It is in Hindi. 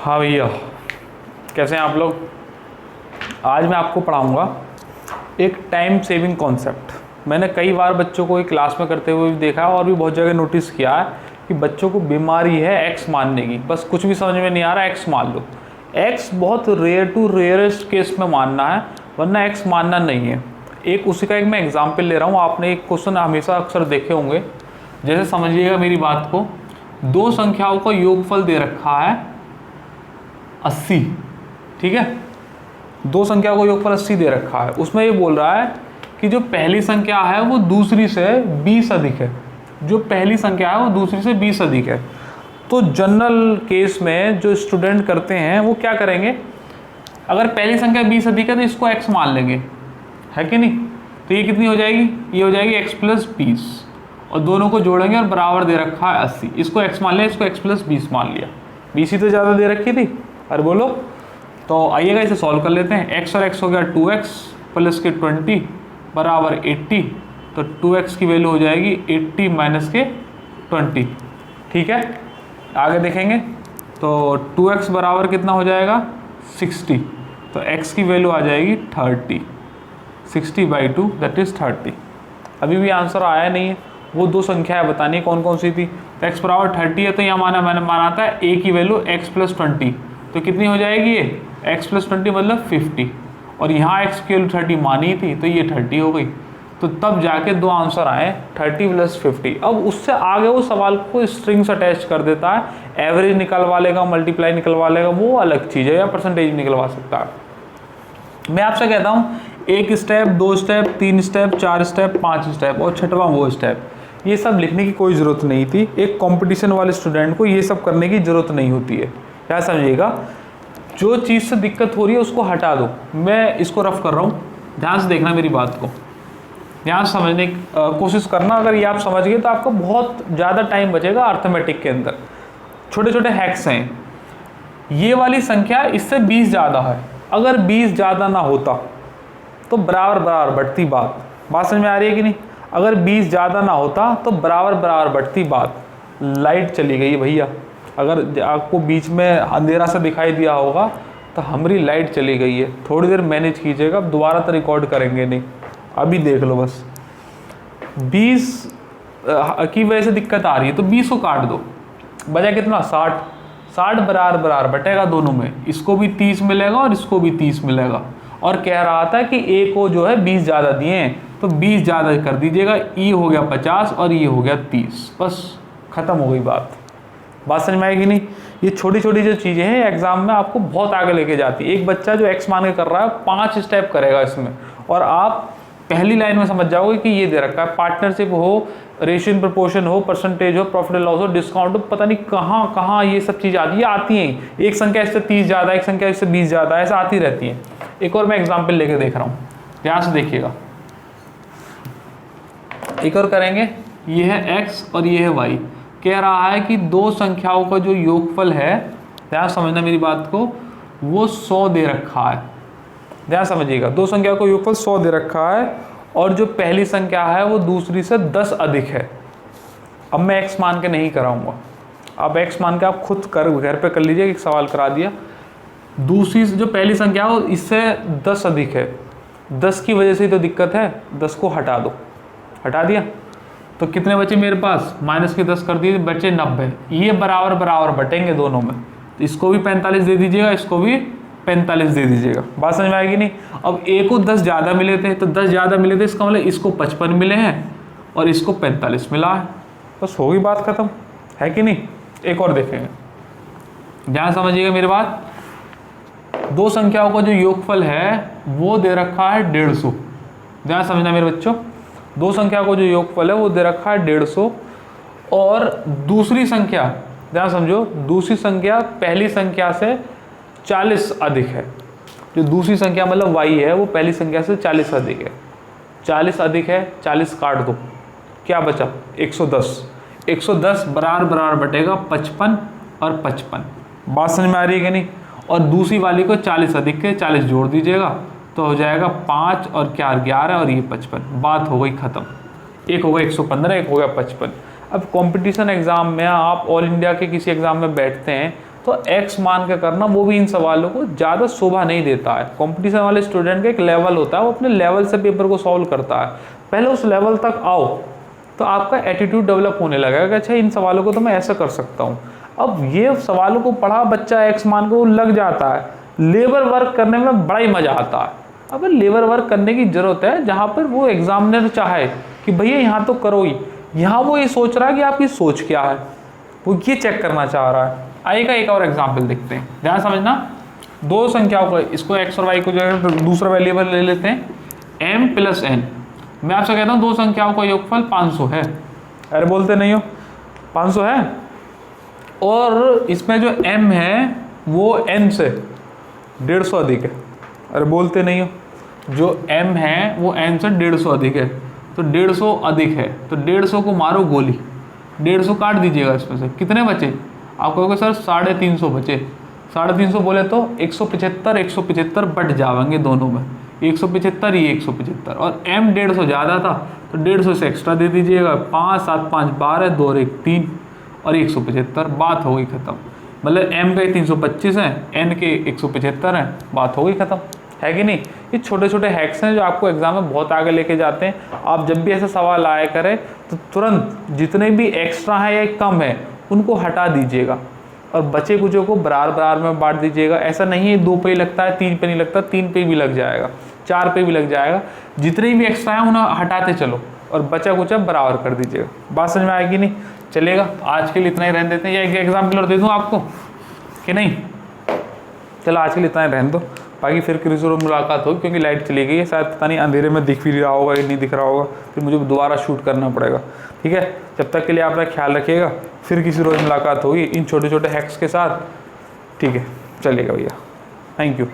हाँ भैया, कैसे हैं आप लोग। आज मैं आपको पढ़ाऊँगा एक टाइम सेविंग कॉन्सेप्ट। मैंने कई बार बच्चों को एक क्लास में करते हुए भी देखा और भी बहुत जगह नोटिस किया है कि बच्चों को बीमारी है एक्स मानने की। बस कुछ भी समझ में नहीं आ रहा, एक्स मान लो। एक्स बहुत रेयर टू रेयरेस्ट केस में मानना है, वरना एक्स मानना नहीं है। एक उसी का मैं एग्जाम्पल ले रहा हूँ। आपने एक क्वेश्चन हमेशा अक्सर देखे होंगे, जैसे समझिएगा मेरी बात को। दो संख्याओं का योगफल दे रखा है 80, ठीक है। दो संख्याओं का योगफल 80 दे रखा है। उसमें ये बोल रहा है कि जो पहली संख्या है वो दूसरी से 20 अधिक है। जो पहली संख्या है वो दूसरी से 20 अधिक है। तो जनरल केस में जो स्टूडेंट करते हैं वो क्या करेंगे, अगर पहली संख्या 20 अधिक है तो इसको x मान लेंगे, है कि नहीं। तो ये कितनी हो जाएगी, ये हो जाएगी x + 20, और दोनों को जोड़ेंगे और बराबर दे रखा है 80। इसको x मान लिया, इसको x + 20 मान लिया। 20 ही तो ज़्यादा दे रखी थी, अरे बोलो। तो आइएगा इसे सॉल्व कर लेते हैं। x और x हो गया 2x + के 20 बराबर 80। तो 2x की वैल्यू हो जाएगी 80 - के 20, ठीक है। आगे देखेंगे तो 2x बराबर कितना हो जाएगा 60। तो x की वैल्यू आ जाएगी 30। 60/2 दैट इज़ 30। अभी भी आंसर आया नहीं है। वो दो संख्या है, बतानी कौन कौन सी थी। तो x बराबर 30 है, तो यहाँ मैंने माना था a की वैल्यू x + 20। तो कितनी हो जाएगी ये x + 20 मतलब 50, और यहाँ x की वैल्यू 30 मानी थी, तो ये 30 हो गई। तो तब जाके दो आंसर आए 30 + 50। अब उससे आगे वो सवाल को स्ट्रिंग्स अटैच कर देता है। एवरेज निकलवा लेगा, मल्टीप्लाई निकलवा लेगा, वो अलग चीज़ है, या परसेंटेज निकलवा सकता है। मैं आपसे कहता हूँ 1 step, 2 step, 3 step, 4 step, 5 step और 6वां वो स्टेप, ये सब लिखने की कोई ज़रूरत नहीं थी। एक कंपटीशन वाले स्टूडेंट को ये सब करने की ज़रूरत नहीं होती है। क्या समझिएगा, जो चीज़ से दिक्कत हो रही है उसको हटा दो। मैं इसको रफ कर रहा हूँ, ध्यान से देखना मेरी बात को, ध्यान से समझने की कोशिश करना। अगर ये आप समझ गए तो आपको बहुत ज़्यादा टाइम बचेगा अर्थमेटिक के अंदर। छोटे छोटे हैक्स हैं। ये वाली संख्या इससे 20 ज़्यादा है, अगर 20 ज़्यादा ना होता तो बराबर बराबर बढ़ती बात समझ में आ रही है कि नहीं। अगर 20 ज़्यादा ना होता तो बराबर बराबर बढ़ती बात। लाइट चली गई भैया, अगर आपको बीच में अंधेरा सा दिखाई दिया होगा तो हमारी लाइट चली गई है। थोड़ी देर मैनेज कीजिएगा, दोबारा तो रिकॉर्ड करेंगे नहीं, अभी देख लो बस। 20 की वजह से दिक्कत आ रही है, तो 20 को काट दो, बचा कितना 60। 60 बराबर बराबर बटेगा दोनों में, इसको भी 30 मिलेगा और इसको भी 30 मिलेगा। और कह रहा था कि ए को जो है 20 ज़्यादा दिए हैं, तो 20 ज़्यादा कर दीजिएगा। ई हो गया 50 और ये हो गया 30, बस ख़त्म हो गई बात समझ में आएगी नहीं। ये छोटी छोटी जो चीज़ें हैं एग्जाम में आपको बहुत आगे लेके जाती है। एक बच्चा जो एक्स मान के कर रहा है 5 स्टेप करेगा इसमें, और आप पहली लाइन में समझ जाओगे कि ये दे रखा है पार्टनरशिप हो, रेशियो इन प्रोपोर्शन हो, परसेंटेज हो, प्रॉफिट एंड लॉस हो, डिस्काउंट हो, पता नहीं कहाँ कहाँ ये सब चीज़ आती हैं। एक संख्या इससे 30 ज़्यादा, एक संख्या इससे 20 ज़्यादा, ऐसा आती रहती है। एक और मैं एग्जाम्पल लेके देख रहा हूँ, ध्यान से देखिएगा। एक और करेंगे, ये है x और ये है y। कह रहा है कि दो संख्याओं का जो योगफल है, ध्यान समझना मेरी बात को, वो 100 दे रखा है। ध्यान समझिएगा, दो संख्याओं का योगफल 100 दे रखा है, और जो पहली संख्या है वो दूसरी से 10 अधिक है। अब मैं x मान के नहीं कराऊंगा, अब x मान के आप खुद घर पे कर लीजिए। एक सवाल करा दिया, दूसरी जो पहली संख्या है वो इससे 10 अधिक है। 10 की वजह से ही तो दिक्कत है, 10 को हटा दो, हटा दिया तो कितने बचे मेरे पास, -10 कर दिए, बचे 90। ये बराबर बराबर बटेंगे दोनों में, तो इसको भी 45 दे दीजिएगा, इसको भी 45 दे दीजिएगा। बात समझ में आएगी नहीं। अब ए को 10 ज़्यादा मिले थे, तो 10 ज़्यादा मिले थे, इसका मतलब इसको 55 मिले हैं और इसको 45 मिला है, बस हो गई बात ख़त्म, है कि नहीं। एक और देखेंगे, ध्यान समझिएगा मेरी बात। दो संख्याओं का जो योगफल है वो दे रखा है 150। ध्यान समझना मेरे बच्चों, दो संख्या को जो योगफल है वो दे रखा है 150, और दूसरी संख्या, ध्यान समझो, दूसरी संख्या पहली संख्या से 40 अधिक है। जो दूसरी संख्या मतलब y है वो पहली संख्या से 40 अधिक है। 40 अधिक है, 40 काट दो, क्या बचा 110। 110 बराबर बराबर बटेगा 55 और 55। बात समझ में आ रही है कि नहीं। और दूसरी वाली को 40 अधिक के 40 जोड़ दीजिएगा, तो हो जाएगा 5 और 4 11 और ये 55। बात हो गई ख़त्म। एक हो गया 115, एक हो गया 55। अब कंपटीशन एग्ज़ाम में आप ऑल इंडिया के किसी एग्ज़ाम में बैठते हैं तो x मान के करना, वो भी इन सवालों को ज़्यादा शोभा नहीं देता है। कंपटीशन वाले स्टूडेंट का एक लेवल होता है, वो अपने लेवल से पेपर को सॉल्व करता है। पहले उस लेवल तक आओ तो आपका एटीट्यूड डेवलप होने लगेगा कि अच्छा इन सवालों को तो मैं ऐसा कर सकता हूँ। अब ये सवालों को पढ़ा बच्चा x मान को लग जाता है, लेबर वर्क करने में बड़ा ही मज़ा आता है। अब लेबर वर्क करने की ज़रूरत है जहाँ पर वो एग्जामिनर चाहे कि भैया यहाँ तो करो ही, यहाँ वो ये सोच रहा है कि आपकी सोच क्या है, वो ये चेक करना चाह रहा है। आइएगा एक और एग्जाम्पल देखते हैं, ध्यान समझना। दो संख्याओं को, इसको x और y को जो है दूसरा वेरिएबल ले लेते हैं m प्लस n। मैं आपसे कहता हूँ दो संख्याओं का योगफल 500 है। अरे बोलते नहीं हो, 500 है, और इसमें जो m है वो n से 150 अधिक है। अरे बोलते नहीं हो, जो m है वो n से 150 अधिक है, तो 150 अधिक है, तो 150 को मारो गोली, 150 काट दीजिएगा, इसमें से कितने बचे? आप कहोगे सर 350 बचे। 350 बोले तो 175 175 बट जाएंगे दोनों में, 175 ये 175, और m 150 ज़्यादा था तो 150 से एक्स्ट्रा दे दीजिएगा। 5 7 5 12 2 और 1 3 और 175, बात हो गई ख़त्म। मतलब m के 325 हैं, n के 175 हैं, बात हो गई ख़त्म, है कि नहीं? ये छोटे छोटे हैक्स हैं जो आपको एग्जाम में बहुत आगे लेके जाते हैं। आप जब भी ऐसा सवाल आया करें तो तुरंत जितने भी एक्स्ट्रा है या कम है उनको हटा दीजिएगा, और बचे कुचों को बराबर बराबर में बांट दीजिएगा। ऐसा नहीं है 2 पे ही लगता है, 3 पे नहीं लगता, 3 पे भी लग जाएगा, 4 पे भी लग जाएगा। जितने भी एक्स्ट्रा है उन्हें हटाते चलो और बचा कुचा बराबर कर दीजिएगा। बात समझ में आएगी नहीं? चलेगा, आज के लिए इतना ही रहने देते हैं, या एक एग्जाम्पल और दे दूँ आपको कि नहीं? चलो आज के लिए इतना ही रहने दो, बाकी फिर किसी और मुलाकात होगी, क्योंकि लाइट चली गई है, शायद पता नहीं अंधेरे में दिख भी रहा होगा या नहीं दिख रहा होगा, फिर मुझे दोबारा शूट करना पड़ेगा। ठीक है, जब तक के लिए अपना ख्याल रखिएगा, फिर किसी रोज़ मुलाकात होगी इन छोटे छोटे हैक्स के साथ। ठीक है, चलिएगा भैया, थैंक यू।